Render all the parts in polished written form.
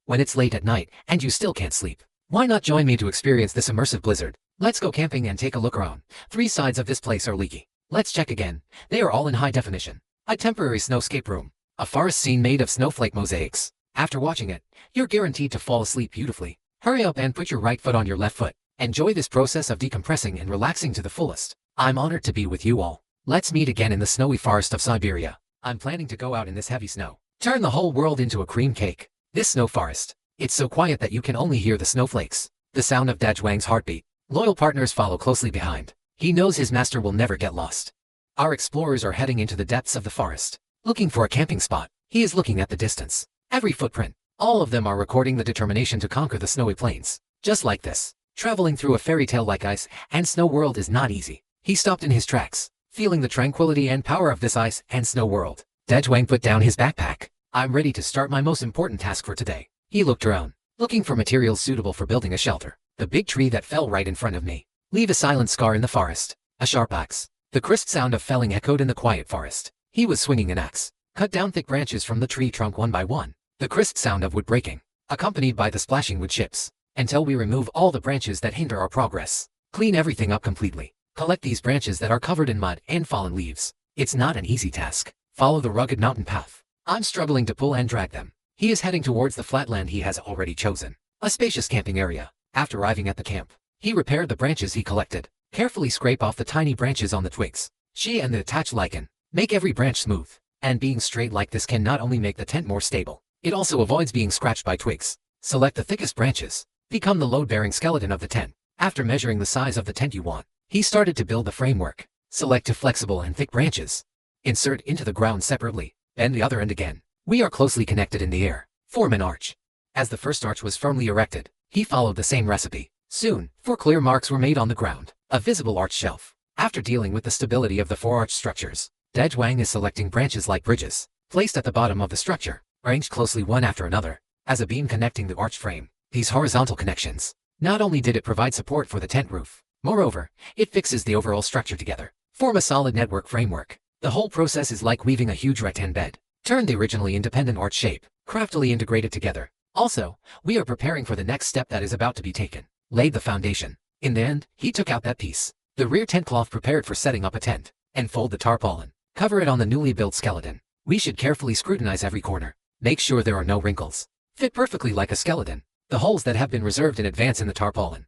when it's late at night and you still can't sleep. Why not join me to experience this immersive blizzard? Let's go camping and take a look around. 3 sides of this place are leaky. Let's check again. They are all in high definition. A temporary snowscape room. A forest scene made of snowflake mosaics. After watching it, you're guaranteed to fall asleep beautifully. Hurry up and put your right foot on your left foot. Enjoy this process of decompressing and relaxing to the fullest. I'm honored to be with you all. Let's meet again in the snowy forest of Siberia. I'm planning to go out in this heavy snow. Turn the whole world into a cream cake. This snow forest. It's so quiet that you can only hear the snowflakes. The sound of Dajwang's heartbeat. Loyal partners follow closely behind. He knows his master will never get lost. Our explorers are heading into the depths of the forest, looking for a camping spot. He is looking at the distance. Every footprint. All of them are recording the determination to conquer the snowy plains. Just like this. Traveling through a fairy tale like ice and snow world is not easy. He stopped in his tracks, feeling the tranquility and power of this ice and snow world. Dajwang put down his backpack. I'm ready to start my most important task for today. He looked around, looking for materials suitable for building a shelter. The big tree that fell right in front of me. Leave a silent scar in the forest. A sharp axe. The crisp sound of felling echoed in the quiet forest. He was swinging an axe. Cut down thick branches from the tree trunk one by one. The crisp sound of wood breaking, accompanied by the splashing wood chips. Until we remove all the branches that hinder our progress. Clean everything up completely. Collect these branches that are covered in mud and fallen leaves. It's not an easy task. Follow the rugged mountain path. I'm struggling to pull and drag them. He is heading towards the flat land he has already chosen. A spacious camping area. After arriving at the camp, he repaired the branches he collected. Carefully scrape off the tiny branches on the twigs. She and the attached lichen. Make every branch smooth. And being straight like this can not only make the tent more stable, it also avoids being scratched by twigs. Select the thickest branches. Become the load-bearing skeleton of the tent. After measuring the size of the tent you want, he started to build the framework. Select two flexible and thick branches. Insert into the ground separately. Bend the other end again. We are closely connected in the air. Form an arch. As the first arch was firmly erected, he followed the same recipe. Soon, 4 clear marks were made on the ground. A visible arch shelf. After dealing with the stability of the 4 arch structures, Dajwang is selecting branches like bridges, placed at the bottom of the structure, arranged closely one after another, as a beam connecting the arch frame. These horizontal connections. Not only did it provide support for the tent roof, moreover, it fixes the overall structure together. Form a solid network framework. The whole process is like weaving a huge rattan bed. Turn the originally independent arch shape, craftily integrated together. Also, we are preparing for the next step that is about to be taken. Laid the foundation. In the end, he took out that piece. The rear tent cloth prepared for setting up a tent. And fold the tarpaulin. Cover it on the newly built skeleton. We should carefully scrutinize every corner. Make sure there are no wrinkles. Fit perfectly like a skeleton. The holes that have been reserved in advance in the tarpaulin.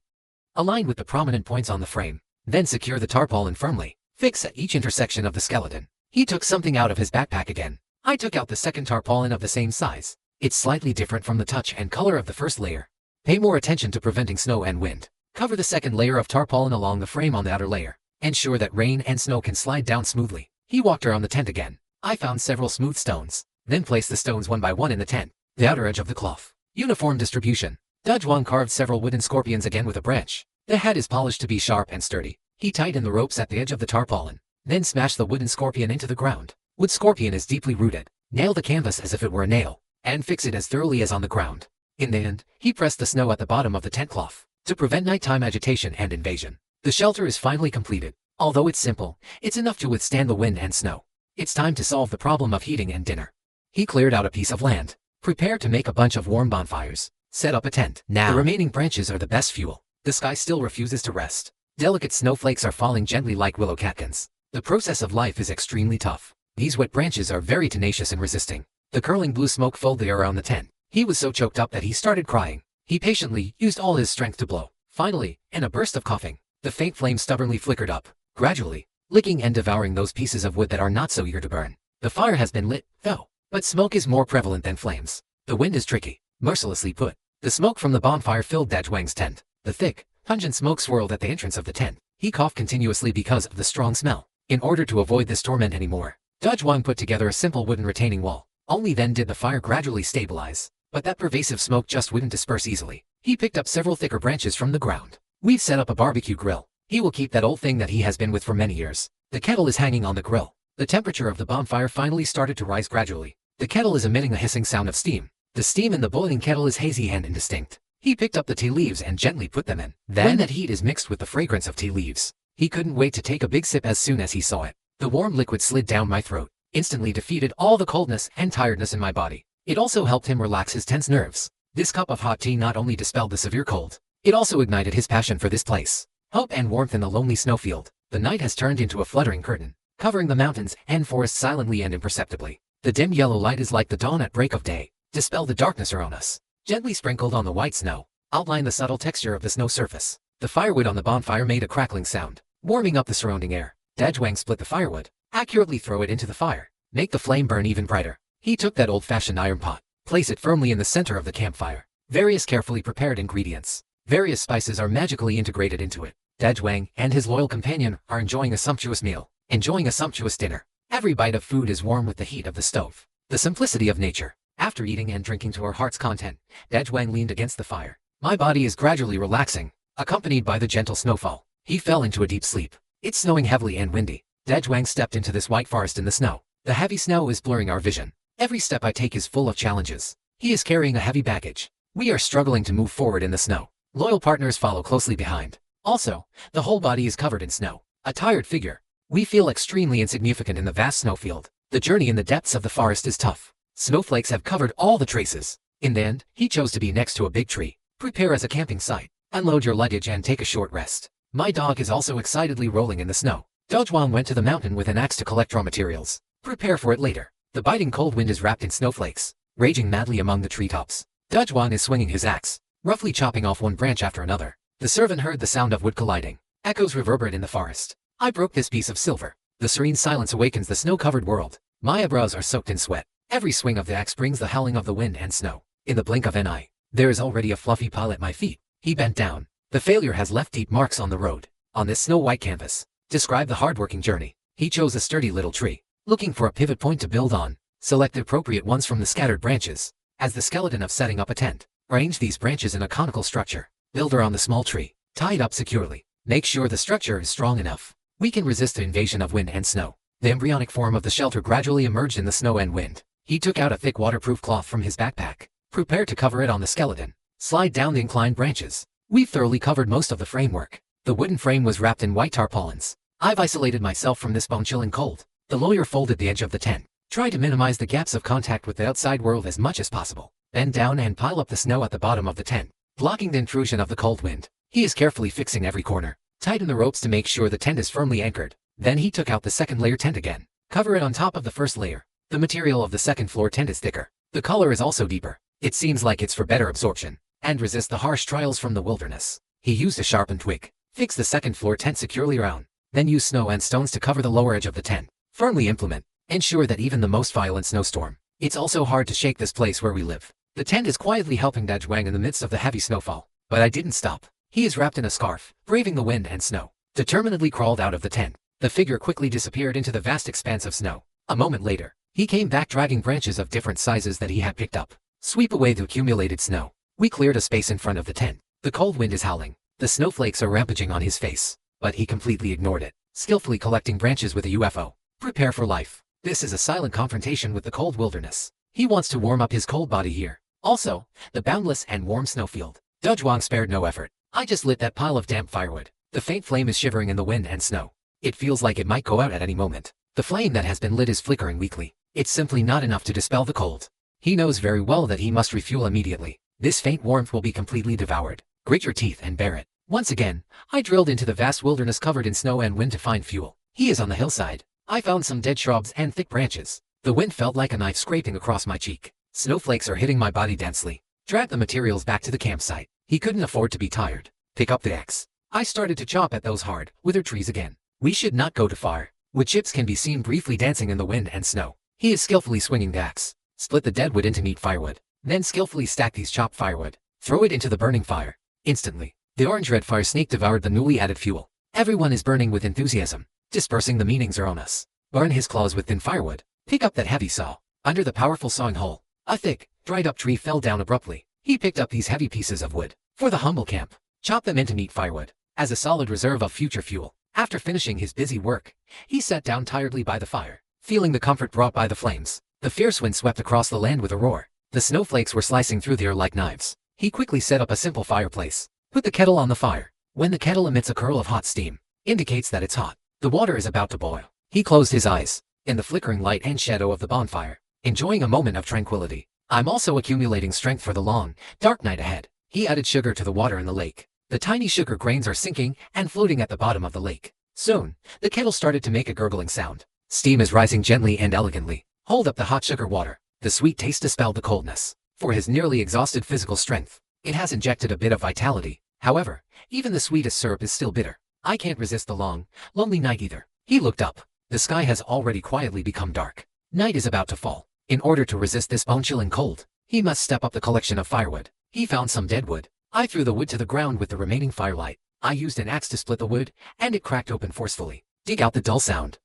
Aligned with the prominent points on the frame. Then secure the tarpaulin firmly. Fix at each intersection of the skeleton. He took something out of his backpack again. I took out the second tarpaulin of the same size. It's slightly different from the touch and color of the first layer. Pay more attention to preventing snow and wind. Cover the second layer of tarpaulin along the frame on the outer layer. Ensure that rain and snow can slide down smoothly. He walked around the tent again. I found several smooth stones. Then placed the stones one by one in the tent. The outer edge of the cloth. Uniform distribution. Dajwang carved several wooden scorpions again with a branch. The head is polished to be sharp and sturdy. He tightened the ropes at the edge of the tarpaulin. Then smashed the wooden scorpion into the ground. Wood scorpion is deeply rooted. Nail the canvas as if it were a nail. And fix it as thoroughly as on the ground. In the end, he pressed the snow at the bottom of the tent cloth to prevent nighttime agitation and invasion. The shelter is finally completed. Although it's simple, it's enough to withstand the wind and snow. It's time to solve the problem of heating and dinner. He cleared out a piece of land. Prepared to make a bunch of warm bonfires. Set up a tent. Now, the remaining branches are the best fuel. The sky still refuses to rest. Delicate snowflakes are falling gently like willow catkins. The process of life is extremely tough. These wet branches are very tenacious and resisting. The curling blue smoke filled the air around the tent. He was so choked up that he started crying. He patiently used all his strength to blow. Finally, in a burst of coughing, the faint flame stubbornly flickered up, gradually, licking and devouring those pieces of wood that are not so eager to burn. The fire has been lit, though, but smoke is more prevalent than flames. The wind is tricky, mercilessly put. The smoke from the bonfire filled Dajwang's tent. The thick, pungent smoke swirled at the entrance of the tent. He coughed continuously because of the strong smell. In order to avoid this torment anymore, Dajwang put together a simple wooden retaining wall. Only then did the fire gradually stabilize. But that pervasive smoke just wouldn't disperse easily. He picked up several thicker branches from the ground. We've set up a barbecue grill. He will keep that old thing that he has been with for many years. The kettle is hanging on the grill. The temperature of the bonfire finally started to rise gradually. The kettle is emitting a hissing sound of steam. The steam in the boiling kettle is hazy and indistinct. He picked up the tea leaves and gently put them in. Then that heat is mixed with the fragrance of tea leaves. He couldn't wait to take a big sip as soon as he saw it. The warm liquid slid down my throat. Instantly defeated all the coldness and tiredness in my body. It also helped him relax his tense nerves. This cup of hot tea not only dispelled the severe cold, it also ignited his passion for this place. Hope and warmth in the lonely snowfield. The night has turned into a fluttering curtain, covering the mountains and forests silently and imperceptibly. The dim yellow light is like the dawn at break of day. Dispel the darkness around us. Gently sprinkled on the white snow, outline the subtle texture of the snow surface. The firewood on the bonfire made a crackling sound, warming up the surrounding air. Dajwang split the firewood, accurately throw it into the fire, make the flame burn even brighter. He took that old-fashioned iron pot, place it firmly in the center of the campfire. Various carefully prepared ingredients, various spices are magically integrated into it. Dajwang and his loyal companion are enjoying a sumptuous meal, enjoying a sumptuous dinner. Every bite of food is warm with the heat of the stove. The simplicity of nature. After eating and drinking to our heart's content, Dajwang leaned against the fire. My body is gradually relaxing, accompanied by the gentle snowfall. He fell into a deep sleep. It's snowing heavily and windy. Dajwang stepped into this white forest in the snow. The heavy snow is blurring our vision. Every step I take is full of challenges. He is carrying a heavy baggage. We are struggling to move forward in the snow. Loyal partners follow closely behind. Also, the whole body is covered in snow. A tired figure. We feel extremely insignificant in the vast snowfield. The journey in the depths of the forest is tough. Snowflakes have covered all the traces. In the end, he chose to be next to a big tree. Prepare as a camping site. Unload your luggage and take a short rest. My dog is also excitedly rolling in the snow. Dojwang went to the mountain with an axe to collect raw materials. Prepare for it later. The biting cold wind is wrapped in snowflakes, raging madly among the treetops. Dojwang is swinging his axe, roughly chopping off one branch after another. The servant heard the sound of wood colliding. Echoes reverberate in the forest. I broke this piece of silver. The serene silence awakens the snow-covered world. My eyebrows are soaked in sweat. Every swing of the axe brings the howling of the wind and snow. In the blink of an eye, there is already a fluffy pile at my feet. He bent down. The failure has left deep marks on the road. On this snow-white canvas, describe the hard-working journey. He chose a sturdy little tree, looking for a pivot point to build on. Select the appropriate ones from the scattered branches. As the skeleton of setting up a tent, arrange these branches in a conical structure. Build around the small tree. Tie it up securely. Make sure the structure is strong enough. We can resist the invasion of wind and snow. The embryonic form of the shelter gradually emerged in the snow and wind. He took out a thick waterproof cloth from his backpack. Prepare to cover it on the skeleton. Slide down the inclined branches. We've thoroughly covered most of the framework. The wooden frame was wrapped in white tarpaulins. I've isolated myself from this bone-chilling cold. The lawyer folded the edge of the tent. Try to minimize the gaps of contact with the outside world as much as possible. Bend down and pile up the snow at the bottom of the tent, blocking the intrusion of the cold wind. He is carefully fixing every corner. Tighten the ropes to make sure the tent is firmly anchored. Then he took out the second layer tent again. Cover it on top of the first layer. The material of the second floor tent is thicker. The color is also deeper. It seems like it's for better absorption and resist the harsh trials from the wilderness. He used a sharpened twig. Fix the second floor tent securely around. Then use snow and stones to cover the lower edge of the tent. Firmly implement. Ensure that even the most violent snowstorm. It's also hard to shake this place where we live. The tent is quietly helping Dajwang in the midst of the heavy snowfall. But I didn't stop. He is wrapped in a scarf, braving the wind and snow. Determinedly crawled out of the tent. The figure quickly disappeared into the vast expanse of snow. A moment later, he came back dragging branches of different sizes that he had picked up. Sweep away the accumulated snow. We cleared a space in front of the tent. The cold wind is howling. The snowflakes are rampaging on his face. But he completely ignored it, skillfully collecting branches with a UFO. Prepare for life. This is a silent confrontation with the cold wilderness. He wants to warm up his cold body here. Also, the boundless and warm snowfield. Dojwang spared no effort. I just lit that pile of damp firewood. The faint flame is shivering in the wind and snow. It feels like it might go out at any moment. The flame that has been lit is flickering weakly. It's simply not enough to dispel the cold. He knows very well that he must refuel immediately. This faint warmth will be completely devoured. Grit your teeth and bear it. Once again, I drilled into the vast wilderness covered in snow and wind to find fuel. He is on the hillside. I found some dead shrubs and thick branches. The wind felt like a knife scraping across my cheek. Snowflakes are hitting my body densely. Drag the materials back to the campsite. He couldn't afford to be tired. Pick up the axe. I started to chop at those hard, withered trees again. We should not go too far. Wood chips can be seen briefly dancing in the wind and snow. He is skillfully swinging the axe. Split the dead wood into neat firewood. Then skillfully stack these chopped firewood. Throw it into the burning fire. Instantly, the orange-red fire snake devoured the newly added fuel. Everyone is burning with enthusiasm. Dispersing the meanings are on us. Burn his claws with thin firewood. Pick up that heavy saw. Under the powerful sawing hole, a thick, dried-up tree fell down abruptly. He picked up these heavy pieces of wood. For the humble camp, chop them into neat firewood. As a solid reserve of future fuel. After finishing his busy work, he sat down tiredly by the fire, feeling the comfort brought by the flames. The fierce wind swept across the land with a roar. The snowflakes were slicing through the air like knives. He quickly set up a simple fireplace. Put the kettle on the fire. When the kettle emits a curl of hot steam, indicates that it's hot. The water is about to boil. He closed his eyes. In the flickering light and shadow of the bonfire, enjoying a moment of tranquility, I'm also accumulating strength for the long, dark night ahead. He added sugar to the water in the lake. The tiny sugar grains are sinking and floating at the bottom of the lake. Soon, the kettle started to make a gurgling sound. Steam is rising gently and elegantly. Hold up the hot sugar water. The sweet taste dispelled the coldness. For his nearly exhausted physical strength, it has injected a bit of vitality. However, even the sweetest syrup is still bitter. I can't resist the long, lonely night either. He looked up. The sky has already quietly become dark. Night is about to fall. In order to resist this bone-chilling cold, he must step up the collection of firewood. He found some dead wood. I threw the wood to the ground with the remaining firelight. I used an axe to split the wood, and it cracked open forcefully. Dig out the dull sound.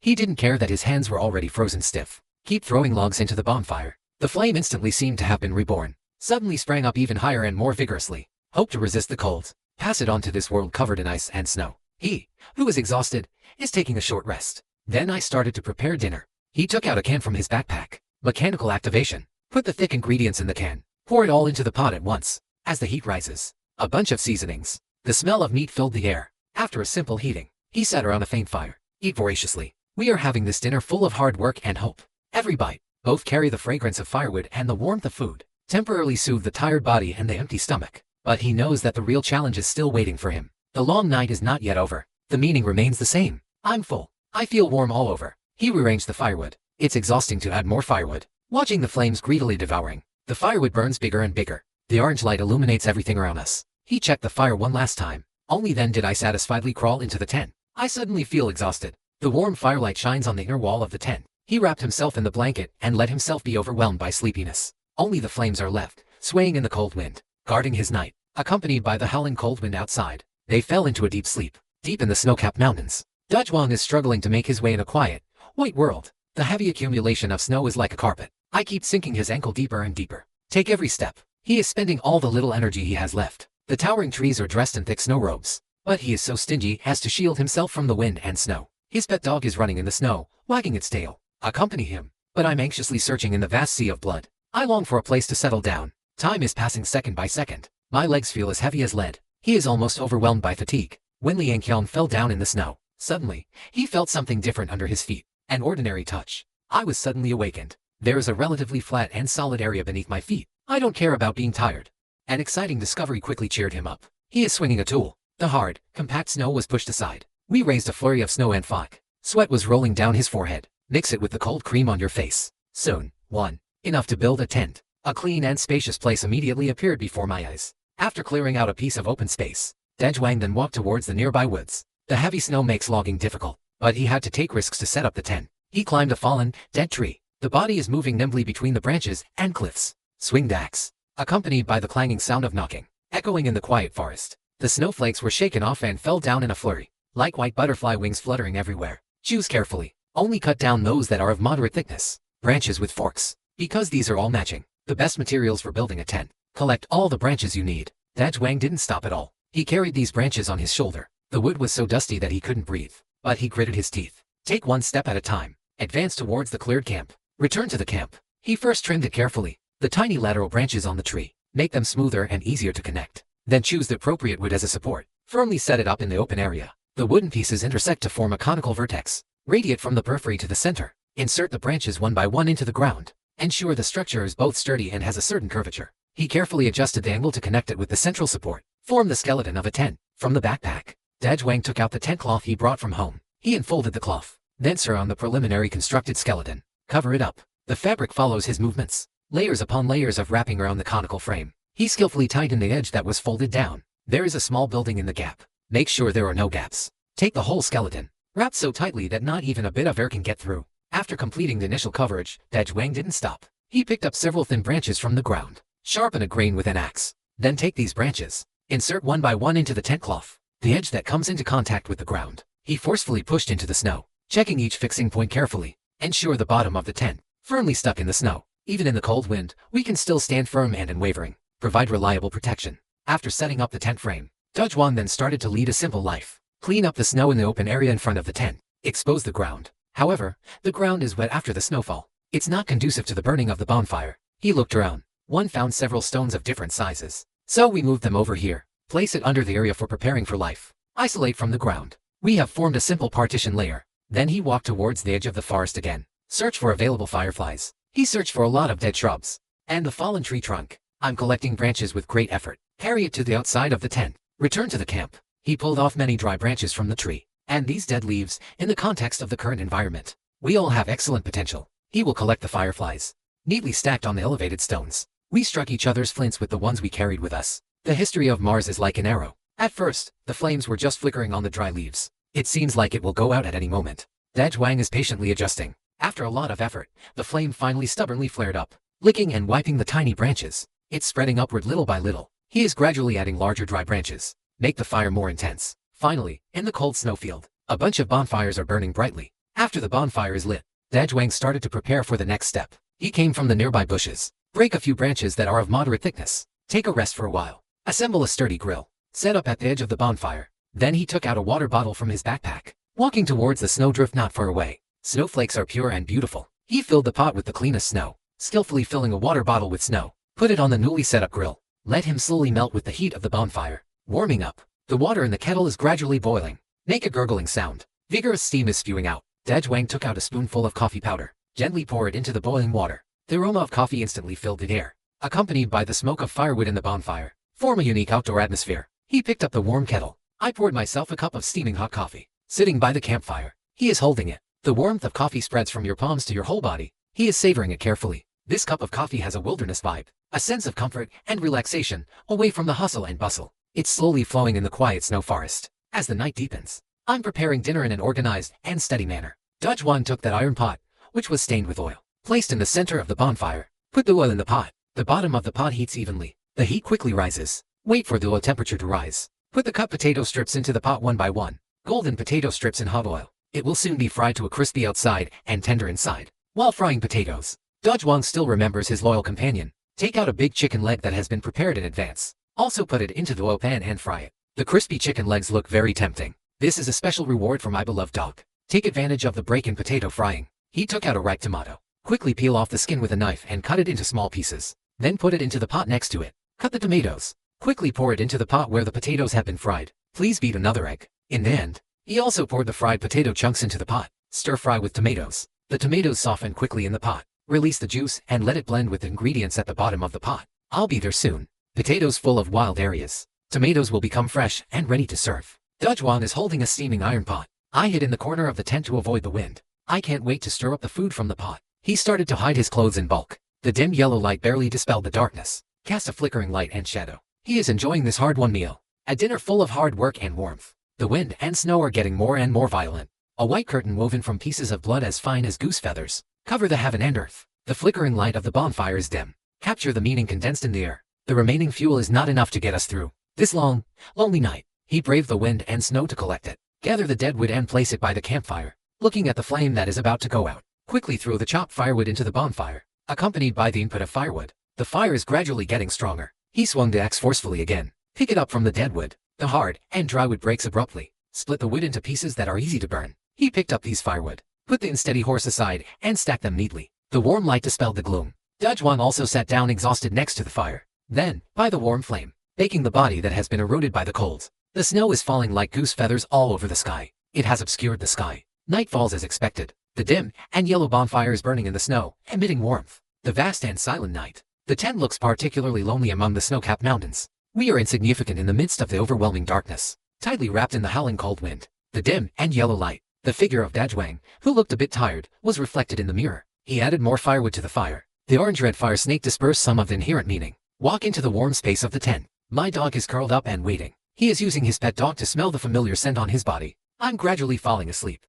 He didn't care that his hands were already frozen stiff. Keep throwing logs into the bonfire. The flame instantly seemed to have been reborn. Suddenly sprang up even higher and more vigorously. Hope to resist the cold. Pass it on to this world covered in ice and snow. He, who is exhausted, is taking a short rest. Then I started to prepare dinner. He took out a can from his backpack. Mechanical activation. Put the thick ingredients in the can. Pour it all into the pot at once. As the heat rises, a bunch of seasonings. The smell of meat filled the air. After a simple heating, he sat around a faint fire. Eat voraciously. We are having this dinner full of hard work and hope. Every bite, both carry the fragrance of firewood and the warmth of food. Temporarily soothe the tired body and the empty stomach. But he knows that the real challenge is still waiting for him. The long night is not yet over. The meaning remains the same. I'm full. I feel warm all over. He rearranged the firewood. It's exhausting to add more firewood. Watching the flames greedily devouring. The firewood burns bigger and bigger. The orange light illuminates everything around us. He checked the fire one last time. Only then did I satisfiedly crawl into the tent. I suddenly feel exhausted. The warm firelight shines on the inner wall of the tent. He wrapped himself in the blanket and let himself be overwhelmed by sleepiness. Only the flames are left, swaying in the cold wind, guarding his night. Accompanied by the howling cold wind outside, they fell into a deep sleep, deep in the snow-capped mountains. Dajwang is struggling to make his way in a quiet, white world. The heavy accumulation of snow is like a carpet. I keep sinking his ankle deeper and deeper. Take every step. He is spending all the little energy he has left. The towering trees are dressed in thick snow robes, but he is so stingy as to shield himself from the wind and snow. His pet dog is running in the snow, wagging its tail. Accompany him, but I'm anxiously searching in the vast sea of blood. I long for a place to settle down. Time is passing second by second. My legs feel as heavy as lead. He is almost overwhelmed by fatigue. When Liang Qian fell down in the snow, suddenly, he felt something different under his feet. An ordinary touch. I was suddenly awakened. There is a relatively flat and solid area beneath my feet. I don't care about being tired. An exciting discovery quickly cheered him up. He is swinging a tool. The hard, compact snow was pushed aside. We raised a flurry of snow and fog. Sweat was rolling down his forehead. Mix it with the cold cream on your face. Soon, enough to build a tent. A clean and spacious place immediately appeared before my eyes. After clearing out a piece of open space, Dajwang then walked towards the nearby woods. The heavy snow makes logging difficult, but he had to take risks to set up the tent. He climbed a fallen, dead tree. The body is moving nimbly between the branches and cliffs. Swinged axe, accompanied by the clanging sound of knocking, echoing in the quiet forest. The snowflakes were shaken off and fell down in a flurry, like white butterfly wings fluttering everywhere. Choose carefully. Only cut down those that are of moderate thickness. Branches with forks, because these are all matching. The best materials for building a tent. Collect all the branches you need. Dajwang didn't stop at all. He carried these branches on his shoulder. The wood was so dusty that he couldn't breathe, but he gritted his teeth. Take one step at a time. Advance towards the cleared camp. Return to the camp. He first trimmed it carefully. The tiny lateral branches on the tree. Make them smoother and easier to connect. Then choose the appropriate wood as a support. Firmly set it up in the open area. The wooden pieces intersect to form a conical vertex. Radiate from the periphery to the center. Insert the branches one by one into the ground. Ensure the structure is both sturdy and has a certain curvature. He carefully adjusted the angle to connect it with the central support. Form the skeleton of a tent. From the backpack, Dajwang took out the tent cloth he brought from home. He unfolded the cloth. Then surround the preliminary constructed skeleton. Cover it up. The fabric follows his movements. Layers upon layers of wrapping around the conical frame. He skillfully tightened the edge that was folded down. There is a small building in the gap. Make sure there are no gaps. Take the whole skeleton. Wrapped so tightly that not even a bit of air can get through. After completing the initial coverage, Dajwang didn't stop. He picked up several thin branches from the ground. Sharpen a grain with an axe. Then take these branches. Insert one by one into the tent cloth. The edge that comes into contact with the ground, he forcefully pushed into the snow. Checking each fixing point carefully. Ensure the bottom of the tent, firmly stuck in the snow. Even in the cold wind, we can still stand firm and unwavering. Provide reliable protection. After setting up the tent frame, Dajwang then started to lead a simple life. Clean up the snow in the open area in front of the tent. Expose the ground. However, the ground is wet after the snowfall. It's not conducive to the burning of the bonfire. He looked around. One found several stones of different sizes. So we moved them over here. Place it under the area for preparing for life. Isolate from the ground. We have formed a simple partition layer. Then he walked towards the edge of the forest again. Search for available fireflies. He searched for a lot of dead shrubs. And the fallen tree trunk. I'm collecting branches with great effort. Carry it to the outside of the tent. Return to the camp. He pulled off many dry branches from the tree. And these dead leaves, in the context of the current environment. We all have excellent potential. He will collect the fireflies. Neatly stacked on the elevated stones. We struck each other's flints with the ones we carried with us. The history of Mars is like an arrow. At first, the flames were just flickering on the dry leaves. It seems like it will go out at any moment. Dajwang is patiently adjusting. After a lot of effort, the flame finally stubbornly flared up, licking and wiping the tiny branches. It's spreading upward little by little. He is gradually adding larger dry branches. Make the fire more intense. Finally, in the cold snowfield, a bunch of bonfires are burning brightly. After the bonfire is lit, Dajwang started to prepare for the next step. He came from the nearby bushes. Break a few branches that are of moderate thickness. Take a rest for a while. Assemble a sturdy grill. Set up at the edge of the bonfire. Then he took out a water bottle from his backpack. Walking towards the snowdrift not far away. Snowflakes are pure and beautiful. He filled the pot with the cleanest snow, skillfully filling a water bottle with snow. Put it on the newly set up grill. Let him slowly melt with the heat of the bonfire. Warming up. The water in the kettle is gradually boiling. Make a gurgling sound. Vigorous steam is spewing out. Dajwang took out a spoonful of coffee powder. Gently pour it into the boiling water. The aroma of coffee instantly filled the air, accompanied by the smoke of firewood in the bonfire. Form a unique outdoor atmosphere. He picked up the warm kettle. I poured myself a cup of steaming hot coffee. Sitting by the campfire, he is holding it. The warmth of coffee spreads from your palms to your whole body. He is savoring it carefully. This cup of coffee has a wilderness vibe, a sense of comfort and relaxation, away from the hustle and bustle. It's slowly flowing in the quiet snow forest. As the night deepens, I'm preparing dinner in an organized and steady manner. Dajwang took that iron pot, which was stained with oil, placed in the center of the bonfire. Put the oil in the pot. The bottom of the pot heats evenly. The heat quickly rises. Wait for the oil temperature to rise. Put the cut potato strips into the pot one by one. Golden potato strips in hot oil. It will soon be fried to a crispy outside and tender inside. While frying potatoes, Dajwang still remembers his loyal companion. Take out a big chicken leg that has been prepared in advance. Also put it into the oil pan and fry it. The crispy chicken legs look very tempting. This is a special reward for my beloved dog. Take advantage of the break in potato frying. He took out a ripe tomato. Quickly peel off the skin with a knife and cut it into small pieces. Then put it into the pot next to it. Cut the tomatoes. Quickly pour it into the pot where the potatoes have been fried. Please beat another egg. In the end, he also poured the fried potato chunks into the pot. Stir fry with tomatoes. The tomatoes soften quickly in the pot. Release the juice and let it blend with the ingredients at the bottom of the pot. I'll be there soon. Potatoes full of wild areas. Tomatoes will become fresh and ready to serve. Dajwang is holding a steaming iron pot. I hid in the corner of the tent to avoid the wind. I can't wait to stir up the food from the pot. He started to hide his clothes in bulk. The dim yellow light barely dispelled the darkness. Cast a flickering light and shadow. He is enjoying this hard-won meal. A dinner full of hard work and warmth. The wind and snow are getting more and more violent. A white curtain woven from pieces of blood as fine as goose feathers cover the heaven and earth. The flickering light of the bonfire is dim. Capture the meaning condensed in the air. The remaining fuel is not enough to get us through this long, lonely night. He braved the wind and snow to collect it. Gather the dead wood and place it by the campfire. Looking at the flame that is about to go out, quickly throw the chopped firewood into the bonfire, accompanied by the input of firewood. The fire is gradually getting stronger. He swung the axe forcefully again. Pick it up from the dead wood. The hard and dry wood breaks abruptly. Split the wood into pieces that are easy to burn. He picked up these firewood, put the unsteady horse aside, and stacked them neatly. The warm light dispelled the gloom. Dajwang also sat down exhausted next to the fire. Then, by the warm flame, baking the body that has been eroded by the cold. The snow is falling like goose feathers all over the sky. It has obscured the sky. Night falls as expected. The dim and yellow bonfire is burning in the snow, emitting warmth. The vast and silent night. The tent looks particularly lonely among the snow-capped mountains. We are insignificant in the midst of the overwhelming darkness. Tightly wrapped in the howling cold wind. The dim and yellow light. The figure of Dajwang, who looked a bit tired, was reflected in the mirror. He added more firewood to the fire. The orange-red fire snake dispersed some of the inherent meaning. Walk into the warm space of the tent. My dog is curled up and waiting. He is using his pet dog to smell the familiar scent on his body. I'm gradually falling asleep.